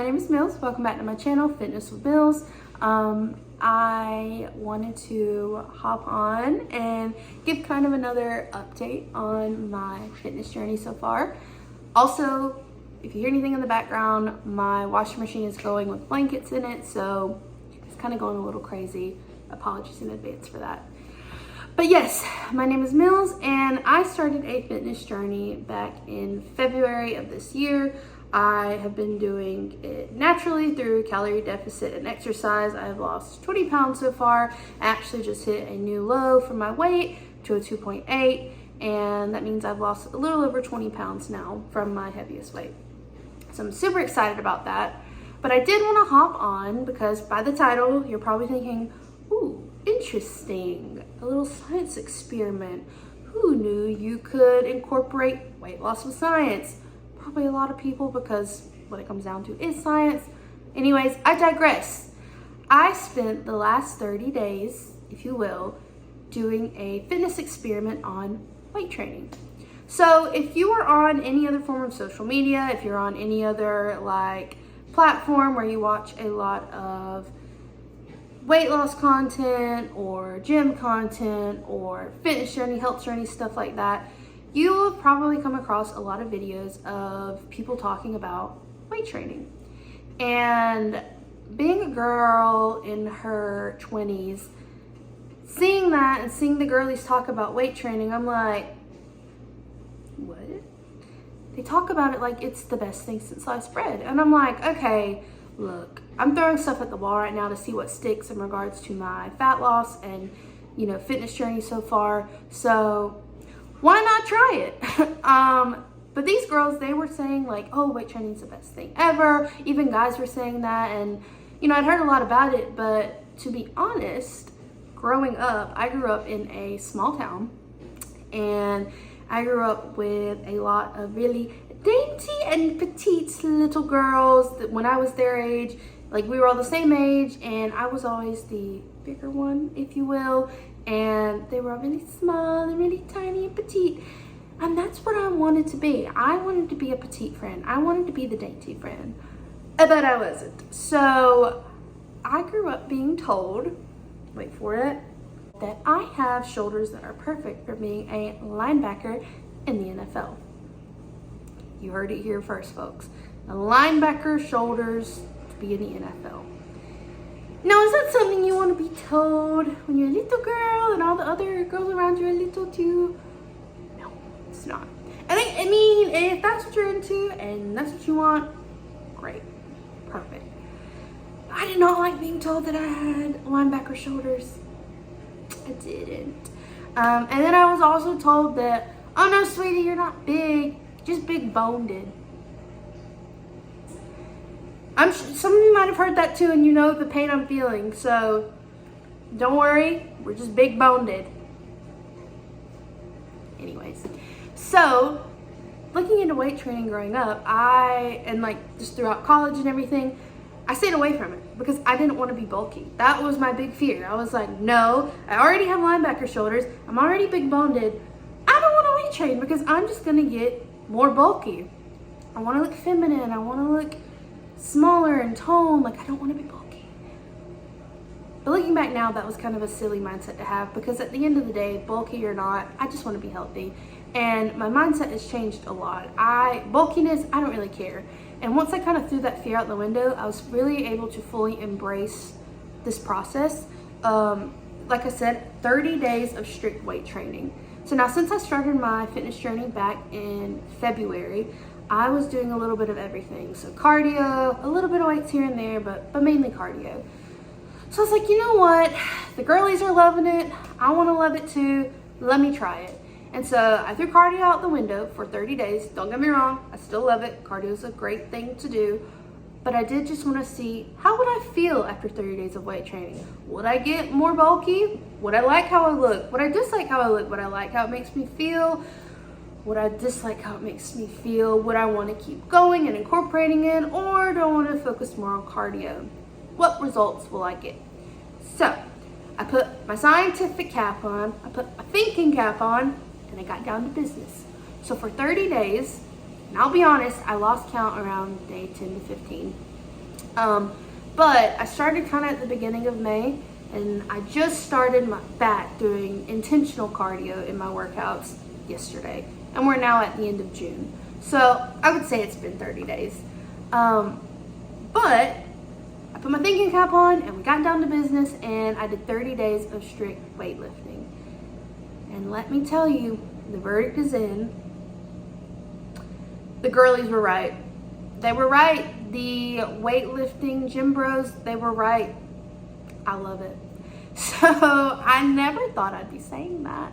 my name is Mills. Welcome back to my channel, Fitness with Mills. I wanted to hop on and give kind of another update on my fitness journey so far. Also, if you hear anything in the background, my washing machine is going with blankets in it, so it's kind of going a little crazy. Apologies in advance for that. But yes, my name is Mills, and I started a fitness journey back in February of this year. I have been doing it naturally through calorie deficit and exercise. I've lost 20 pounds so far. I actually just hit a new low for my weight to a 2.8, and that means I've lost a little over 20 pounds now from my heaviest weight. So I'm super excited about that. But I did want to hop on because by the title, you're probably thinking, ooh, interesting, a little science experiment. Who knew you could incorporate weight loss with science? Probably a lot of people, because what it comes down to is science. Anyways, I digress. I spent the last 30 days, if you will, doing a fitness experiment on weight training. So if you are on any other form of social media, if you're on any other like platform where you watch a lot of weight loss content or gym content or fitness journey, health journey, stuff like that, you will probably come across a lot of videos of people talking about weight training. And being a girl in her 20s, seeing that and seeing the girlies talk about weight training, I'm like, what? They talk about it like it's the best thing since sliced bread. And I'm like, okay, look, I'm throwing stuff at the wall right now to see what sticks in regards to my fat loss and, you know, fitness journey so far. So why not try it? But these girls, they were saying like, oh, weight training is the best thing ever. Even guys were saying that. And, you know, I'd heard a lot about it, but to be honest, growing up, I grew up in a small town, and I grew up with a lot of really dainty and petite little girls that when I was their age, like we were all the same age, and I was always the bigger one, if you will, and they were all really small and really tiny and petite, and that's what I wanted to be. I wanted to be a petite friend. I wanted to be the dainty friend, but I wasn't. So I grew up being told, wait for it, that I have shoulders that are perfect for being a linebacker in the NFL. You heard it here first, folks. A linebacker shoulders to be in the NFL. Now, is that something you want to be told when you're a little girl and all the other girls around you are little too? No, it's not. I mean, if that's what you're into and that's what you want, great, perfect. I did not like being told that I had linebacker shoulders. I didn't. And then I was also told that, oh no, sweetie, you're not big, just big boned. Some of you might have heard that too, and you know the pain I'm feeling, so don't worry, we're just big boned. Anyways, so looking into weight training growing up, and like just throughout college and everything, I stayed away from it because I didn't want to be bulky. That was my big fear. I was like, no, I already have linebacker shoulders. I'm already big boned. I don't want to weight train because I'm just going to get more bulky. I want to look feminine. I want to look smaller and toned. Like, I don't want to be bulky. But looking back now, that was kind of a silly mindset to have because at the end of the day, bulky or not, I just want to be healthy. And my mindset has changed a lot. Bulkiness, I don't really care. And once I kind of threw that fear out the window, I was really able to fully embrace this process. Like I said, 30 days of strict weight training. So now since I started my fitness journey back in February, I was doing a little bit of everything. So cardio, a little bit of weights here and there, but mainly cardio. So I was like, you know what? The girlies are loving it. I want to love it too. Let me try it. And so I threw cardio out the window for 30 days. Don't get me wrong, I still love it. Cardio is a great thing to do. But I did just want to see, how would I feel after 30 days of weight training? Would I get more bulky? Would I like how I look? Would I dislike how I look? Would I like how it makes me feel? Would I dislike how it makes me feel? Would I want to keep going and incorporating it? Or do I want to focus more on cardio? What results will I get? So I put my scientific cap on, I put my thinking cap on, and I got down to business. So for 30 days, and I'll be honest, I lost count around day 10 to 15. But I started kind of at the beginning of May, and I just started back doing intentional cardio in my workouts yesterday, and we're now at the end of June. So I would say it's been 30 days. But I put my thinking cap on and we got down to business, and I did 30 days of strict weightlifting. And let me tell you, the verdict is in. The girlies were right. They were right. The weightlifting gym bros, they were right. I love it. So I never thought I'd be saying that.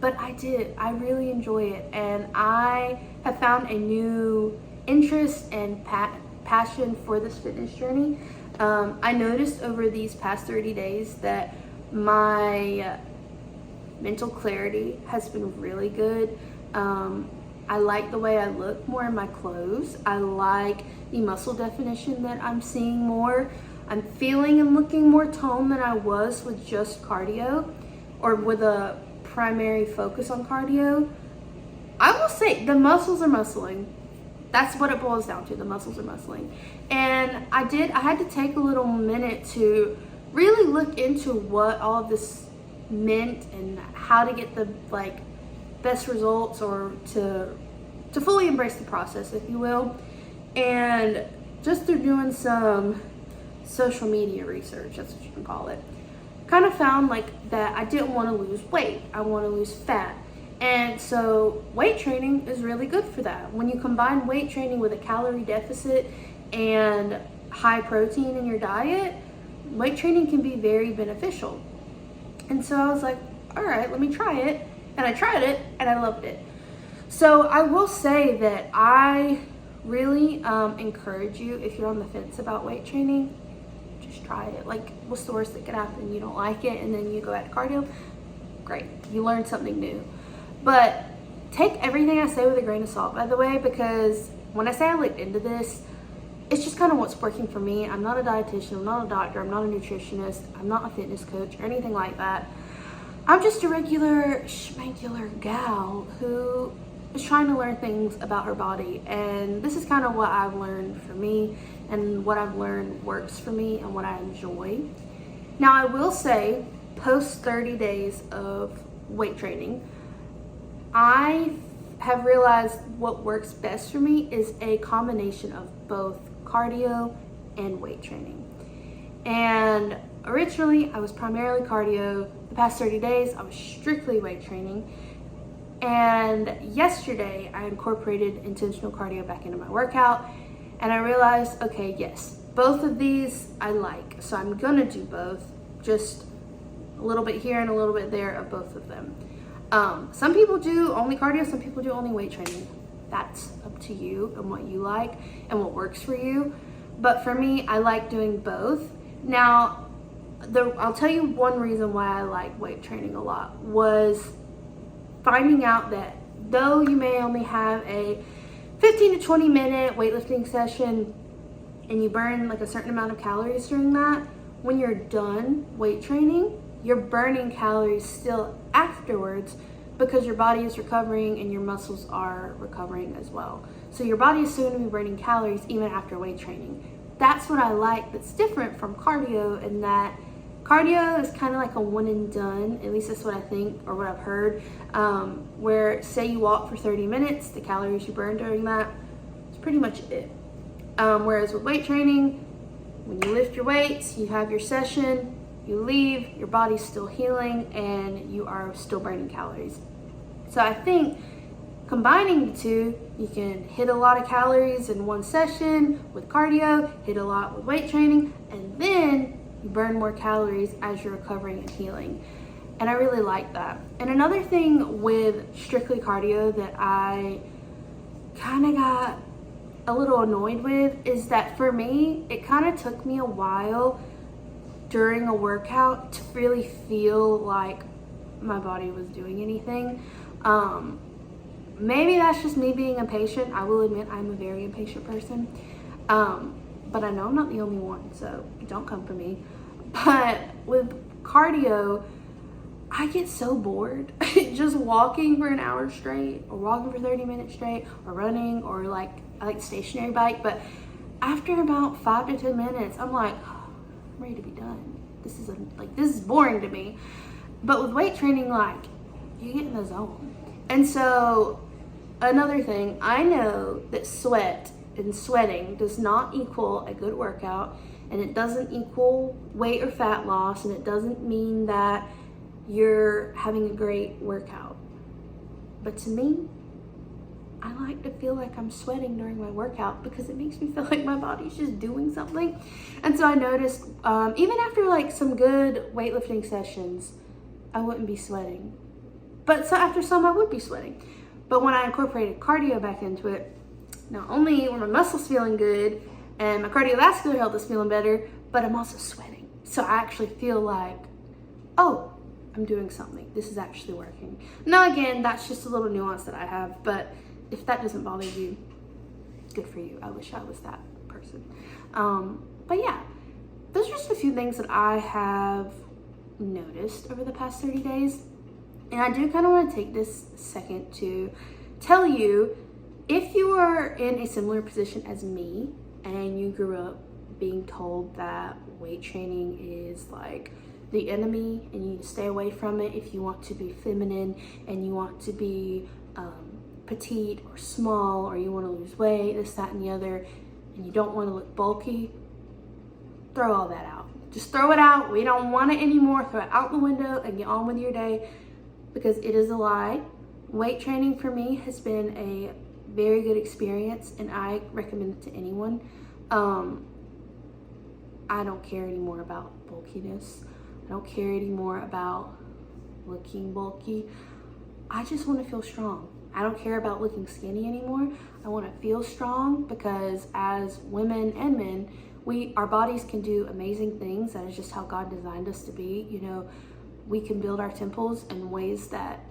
But I did. I really enjoy it. And I have found a new interest and passion for this fitness journey. I noticed over these past 30 days that my mental clarity has been really good. I like the way I look more in my clothes. I like the muscle definition that I'm seeing more. I'm feeling and looking more toned than I was with just cardio, or with a primary focus on cardio. I will say the muscles are muscling. That's what it boils down to. The muscles are muscling. And I had to take a little minute to really look into what all of this meant and how to get the best results, or to fully embrace the process, if you will. And just through doing some social media research, that's what you can call it, kind of found that I didn't want to lose weight. I want to lose fat. And so weight training is really good for that. When you combine weight training with a calorie deficit and high protein in your diet, weight training can be very beneficial. And so I was like, all right, let me try it. And I tried it and I loved it. So I will say that I really encourage you, if you're on the fence about weight training, just try it. What's the worst that could happen? You don't like it and then you go back to cardio? Great, you learned something new. But take everything I say with a grain of salt, by the way, because when I say I looked into this, it's just kind of what's working for me. I'm not a dietitian, I'm not a doctor, I'm not a nutritionist, I'm not a fitness coach or anything like that. I'm just a regular schmegular gal who is trying to learn things about her body. And this is kind of what I've learned for me, and what I've learned works for me and what I enjoy. Now, I will say, post 30 days of weight training, I have realized what works best for me is a combination of both cardio and weight training. And originally, I was primarily cardio. The past 30 days, I was strictly weight training. And yesterday, I incorporated intentional cardio back into my workout. And I realized, okay, yes, both of these I like. So I'm gonna do both, just a little bit here and a little bit there of both of them. Some people do only cardio, some people do only weight training. That's up to you and what you like and what works for you. But for me, I like doing both. Now, I'll tell you one reason why I like weight training a lot was finding out that though you may only have a 15 to 20 minute weightlifting session and you burn a certain amount of calories during that, when you're done weight training, you're burning calories still afterwards, because your body is recovering and your muscles are recovering as well. So your body is still going to be burning calories even after weight training. That's what I like that's different from cardio, in that cardio is kind of like a one and done, at least that's what I think, or what I've heard, where say you walk for 30 minutes, the calories you burn during that is pretty much it. Whereas with weight training, when you lift your weights, you have your session, you leave, your body's still healing, and you are still burning calories. So I think combining the two, you can hit a lot of calories in one session with cardio, hit a lot with weight training, and then you burn more calories as you're recovering and healing. And I really like that. And another thing with strictly cardio that I kind of got a little annoyed with is that for me, it kind of took me a while during a workout to really feel like my body was doing anything. Maybe that's just me being impatient. I will admit I'm a very impatient person. But I know I'm not the only one, so don't come for me. But with cardio, I get so bored just walking for an hour straight, or walking for 30 minutes straight, or running, or I like stationary bike, but after about 5 to 10 minutes, I'm like, oh, I'm ready to be done. This is boring to me. But with weight training, like, you get in the zone. And so another thing, I know that sweat and sweating does not equal a good workout, and it doesn't equal weight or fat loss, and it doesn't mean that you're having a great workout. But to me, I like to feel like I'm sweating during my workout because it makes me feel like my body's just doing something. And so I noticed, even after like some good weightlifting sessions, I wouldn't be sweating. But so after some, I would be sweating. But when I incorporated cardio back into it, not only were my muscles feeling good and my cardiovascular health is feeling better, but I'm also sweating. So I actually feel like, oh, I'm doing something. This is actually working. Now, again, that's just a little nuance that I have, but if that doesn't bother you, good for you. I wish I was that person. But yeah, those are just a few things that I have noticed over the past 30 days. And I do kind of want to take this second to tell you, if you are in a similar position as me and you grew up being told that weight training is like the enemy and you need to stay away from it if you want to be feminine and you want to be petite or small, or you want to lose weight, this, that, and the other, and you don't want to look bulky, throw all that out. Just throw it out. We don't want it anymore. Throw it out the window and get on with your day, because it is a lie. Weight training for me has been a very good experience, and I recommend it to anyone. I don't care anymore about bulkiness. I don't care anymore about looking bulky. I just want to feel strong. I don't care about looking skinny anymore. I want to feel strong, because as women and men, our bodies can do amazing things. That is just how God designed us to be. You know, we can build our temples in ways that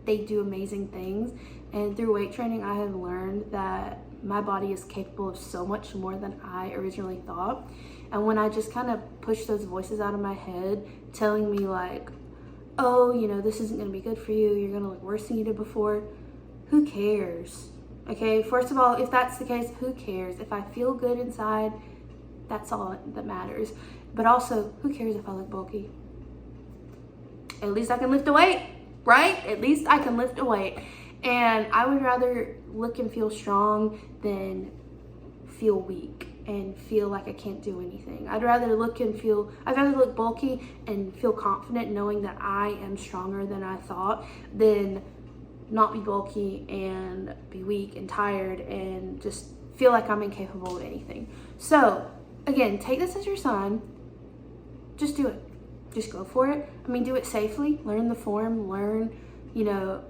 they do amazing things. And through weight training, I have learned that my body is capable of so much more than I originally thought. And when I just kind of push those voices out of my head telling me like, oh, you know, this isn't going to be good for you, you're going to look worse than you did before, who cares? Okay, first of all, if that's the case, who cares? If I feel good inside, that's all that matters. But also, who cares if I look bulky? At least I can lift a weight, right? At least I can lift a weight. And I would rather look and feel strong than feel weak and feel like I can't do anything. I'd rather look bulky and feel confident knowing that I am stronger than I thought, than not be bulky and be weak and tired and just feel like I'm incapable of anything. So again, take this as your sign. Just do it. Just go for it. I mean, do it safely. Learn the form. Learn, you know,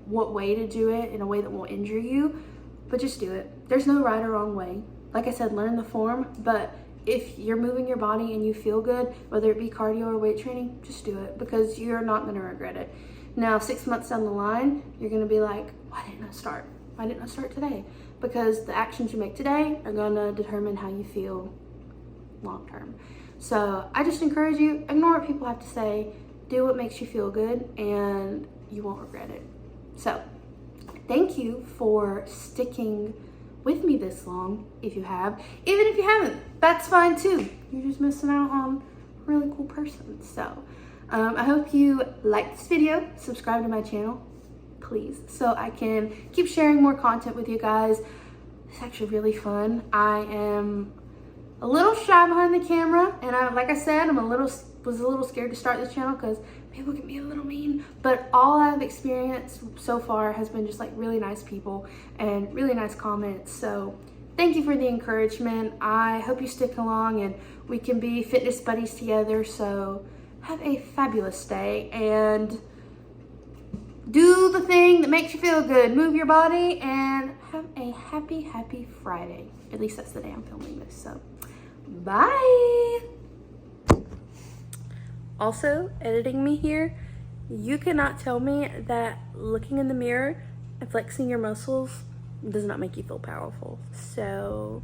what way to do it in a way that won't injure you. But just do it. There's no right or wrong way. Like I said, learn the form. But if you're moving your body and you feel good, whether it be cardio or weight training, just do it, because you're not going to regret it. Now, 6 months down the line, you're going to be like, why didn't I start? Why didn't I start today? Because the actions you make today are going to determine how you feel long term. So I just encourage you, ignore what people have to say, do what makes you feel good, and you won't regret it. So thank you for sticking with me this long. If you have, even if you haven't, that's fine too. You're just missing out on a really cool person. So I hope you liked this video. Subscribe to my channel, please, so I can keep sharing more content with you guys. It's actually really fun. I am a little shy behind the camera, and like I said, was a little scared to start this channel because people can be a little mean, but all I've experienced so far has been just like really nice people and really nice comments. So thank you for the encouragement. I hope you stick along and we can be fitness buddies together. So have a fabulous day and do the thing that makes you feel good. Move your body and have a happy Friday. At least that's the day I'm filming this. So bye. Also, editing me here, you cannot tell me that looking in the mirror and flexing your muscles does not make you feel powerful. So